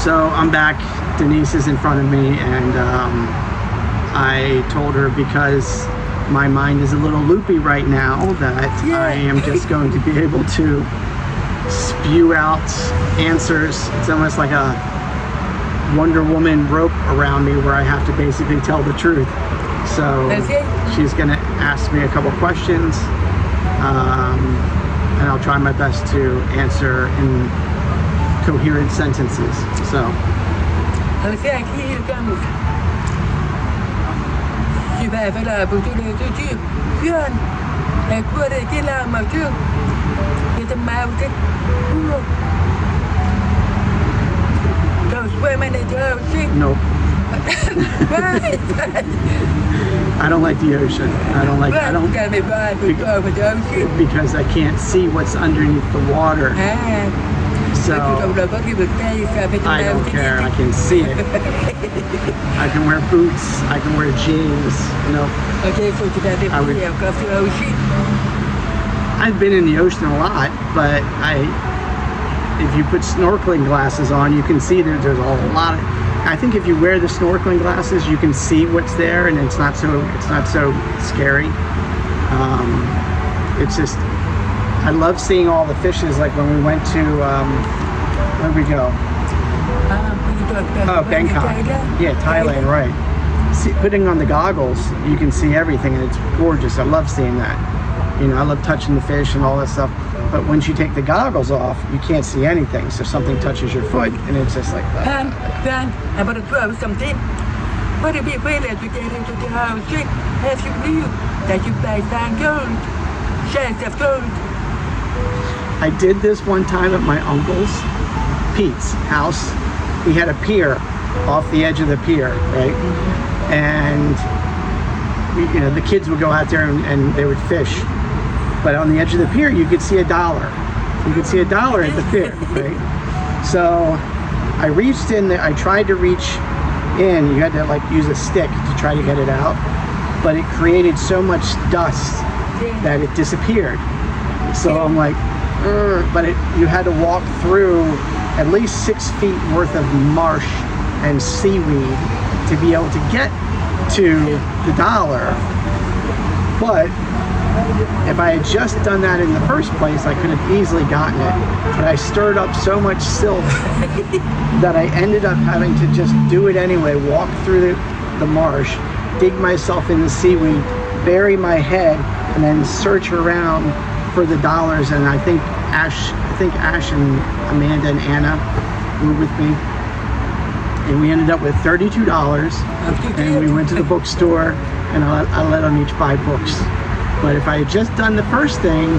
So I'm back. Denise is in front of me, and I told her because my mind is a little loopy right now that I am just going to be able to spew out answers. It's almost like a Wonder Woman rope around me where I have to basically tell the truth. So she's going to ask me a couple questions, and I'll try my best to answer in coherent sentences. So nope. I don't like the ocean. I don't because I can't see what's underneath the water. So I don't care. I can see it. I can wear boots. I can wear jeans. No. I've been in the ocean a lot, but if you put snorkeling glasses on, you can see there's a lot of. I think if you wear the snorkeling glasses, you can see what's there, and it's not so scary. It's just, I love seeing all the fishes. Like when we went to where'd we go? Oh, Bangkok. Yeah, Thailand, right. Putting on the goggles, you can see everything, and it's gorgeous. I love seeing that. You know, I love touching the fish and all that stuff. But once you take the goggles off, you can't see anything. So something touches your foot, and it's just like that. I want to throw something. But if you feel that you get into the house, as you knew that you buy down gold, shares of gold. I did this one time at my uncle's, Pete's house. He had a pier off the edge of the pier, right? And you know, the kids would go out there and they would fish. But on the edge of the pier, you could see $1. You could see $1 at the pier, right? So I reached in there. I tried to reach in. You had to like use a stick to try to get it out, but it created so much dust that it disappeared. So I'm like, but you had to walk through at least 6 feet worth of marsh and seaweed to be able to get to the $1. But if I had just done that in the first place, I could have easily gotten it. But I stirred up so much silt that I ended up having to just do it anyway, walk through the marsh, dig myself in the seaweed, bury my head, and then search around for the $. And I think Ash and Amanda and Anna were with me. And we ended up with $32. And we went to the bookstore, and I let them each buy books. But if I had just done the first thing,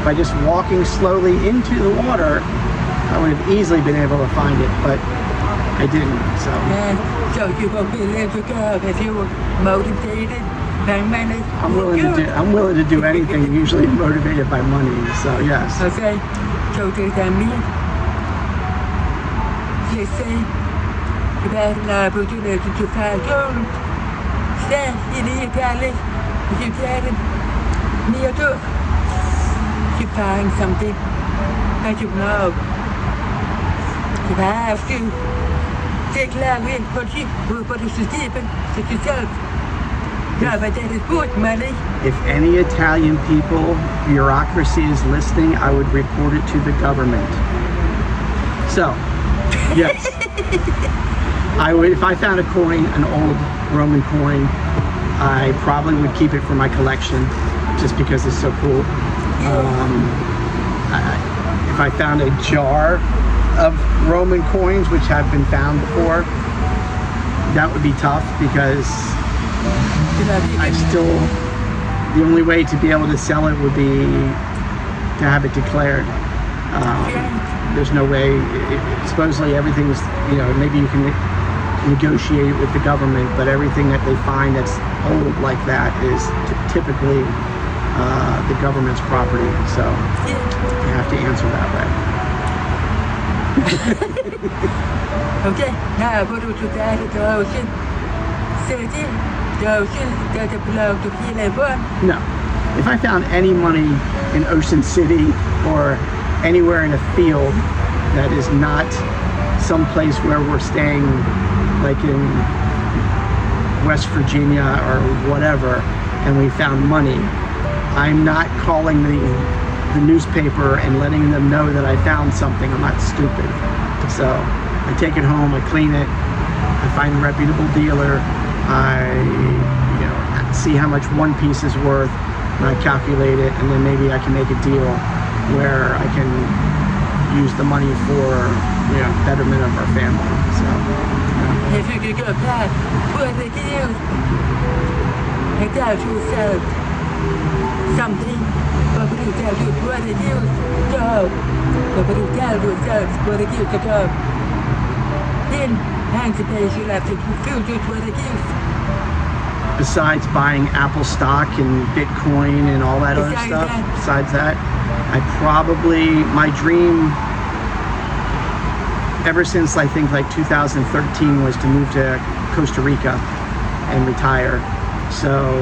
by just walking slowly into the water, I would have easily been able to find it, but I didn't, so. So you will be able to go if you were motivated by money? I'm willing to do anything, usually motivated by money, so yes. Okay, so to me, you say, that la opportunity to find gold, stand in the Italy, you get it. Near to you find something that you know. You have to take love in what you keep to yourself. Yeah, but that is good money. If any Italian people, bureaucracy is listening, I would report it to the government. So, yes. I would, if I found a coin, an old Roman coin, I probably would keep it for my collection. Just because it's so cool. If I found a jar of Roman coins, which have been found before, that would be tough because the only way to be able to sell it would be to have it declared. There's no way, supposedly everything's, you know, maybe you can negotiate it with the government, but everything that they find that's old like that is typically the government's property, so you have to answer that way. Okay, now go to the ocean. The ocean doesn't belong to anyone. No. If I found any money in Ocean City or anywhere in a field that is not some place where we're staying, like in West Virginia or whatever, and we found money, I'm not calling the newspaper and letting them know that I found something. I'm not stupid. So I take it home, I clean it, I find a reputable dealer, I see how much one piece is worth, and I calculate it, and then maybe I can make a deal where I can use the money for betterment of our family. So If you could go back, what would you do? And tell yourself something, what would you tell you what it is to go? What would you tell yourself what it is to go? Then anticipation after you feel just what it is. besides buying Apple stock and Bitcoin and all that other stuff, besides that, I probably, my dream ever since I think like 2013 was to move to Costa Rica and retire. So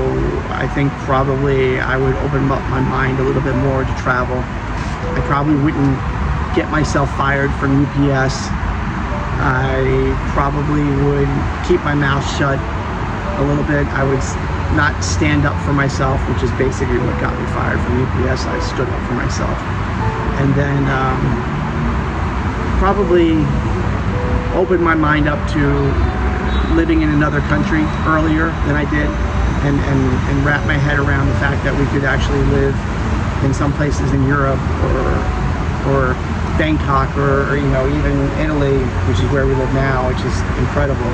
I think probably I would open up my mind a little bit more to travel. I probably wouldn't get myself fired from UPS. I probably would keep my mouth shut a little bit. I would not stand up for myself, which is basically what got me fired from UPS. I stood up for myself. And then probably open my mind up to living in another country earlier than I did, and wrap my head around the fact that we could actually live in some places in Europe or Bangkok or even Italy, which is where we live now, which is incredible.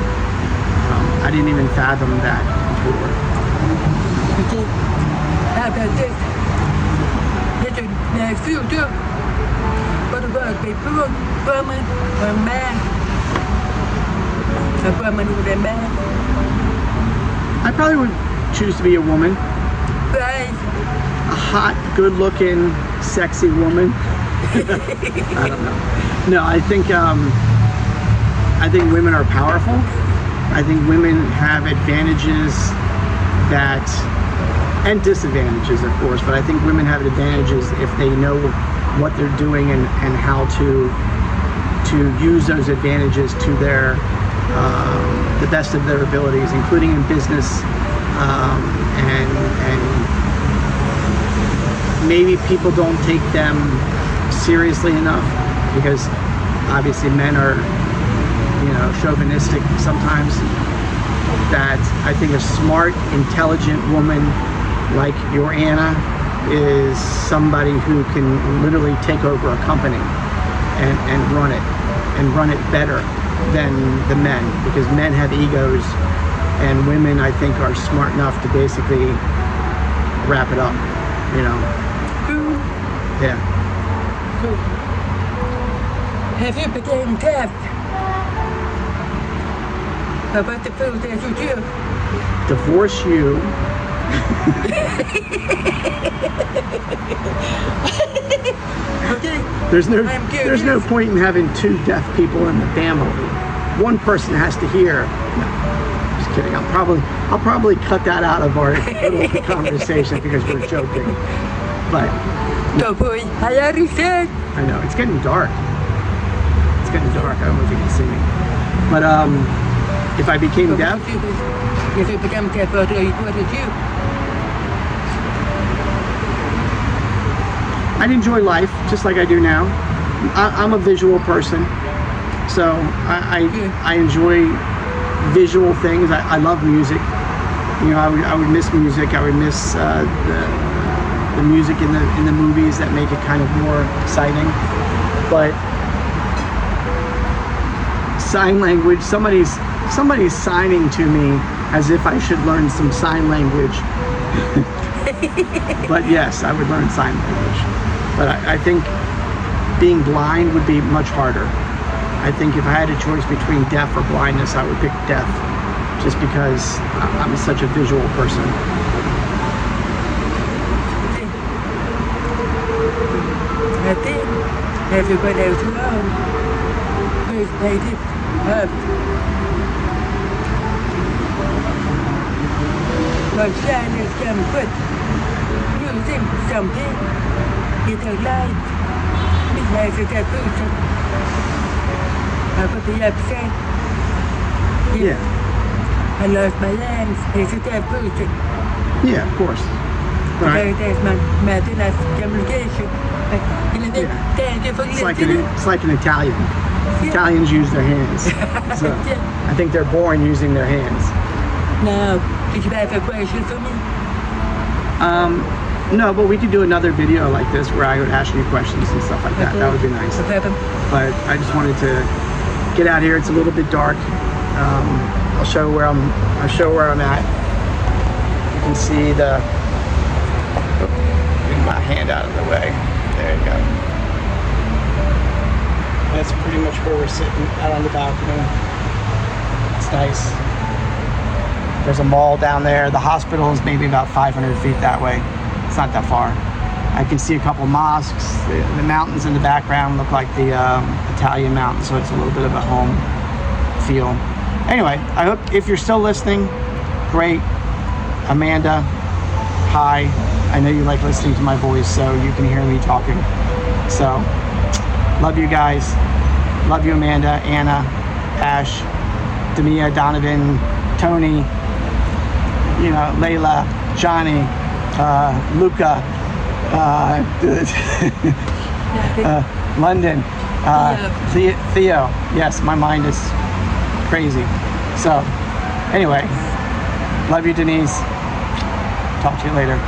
I didn't even fathom that before. Okay. How about this? Let your next future. What about people, woman, or man? A woman with a man? I probably would choose to be a woman. Right. A hot, good-looking, sexy woman. I don't know. No, I think women are powerful. I think women have advantages and disadvantages, of course, but I think women have advantages if they know what they're doing and how to use those advantages to their the best of their abilities, including in business, and maybe people don't take them seriously enough because obviously men are chauvinistic sometimes. That I think a smart, intelligent woman like your Anna is somebody who can literally take over a company and run it better than the men, because men have egos and women I think are smart enough to basically wrap it up, Yeah. Have you become deaf? About the food that you do? Divorce you. Okay. There's no point in having two deaf people in the family. One person has to hear. No, just kidding. I'll probably cut that out of our little conversation because we're joking. But No boy, I already said. I know it's getting dark. It's getting dark. I don't know if you can see me. But if I became deaf, If you become deaf, what did you? I'd enjoy life just like I do now. I'm a visual person, so I enjoy visual things. I love music. I would miss music. I would miss the music in the movies that make it kind of more exciting. But sign language, somebody's signing to me as if I should learn some sign language. But yes, I would learn sign language. But I think being blind would be much harder. I think if I had a choice between deaf or blindness, I would pick deaf, just because I'm such a visual person. I think everybody else around is native up. But shyness can put using something in their life. It has a person. I got the upset. Yeah. I lost my legs. It's a dead person. Yeah, of course. Right. There's my maintenance communication. Yeah. Thank you for It's listening. like an Italian. Italians use their hands. So I think they're born using their hands. Now, did you have a question for me? No, but we could do another video like this where I would ask you questions and stuff like that. That would be nice. No problem. But I just wanted to get out here. It's a little bit dark. I'll show where I'm at. You can see the. Get my hand out of the way. There you go. That's pretty much where we're sitting out on the balcony. It's nice. There's a mall down there. The hospital is maybe about 500 feet that way. It's not that far. I can see a couple mosques. The mountains in the background look like the Italian mountains, so it's a little bit of a home feel. Anyway, I hope if you're still listening, great. Amanda, hi. I know you like listening to my voice, so you can hear me talking. So, love you guys. Love you, Amanda, Anna, Ash, Demia, Donovan, Tony, Layla, Johnny, Luca, London, Theo. Yes, my mind is crazy. So, anyway, love you, Denise. Talk to you later.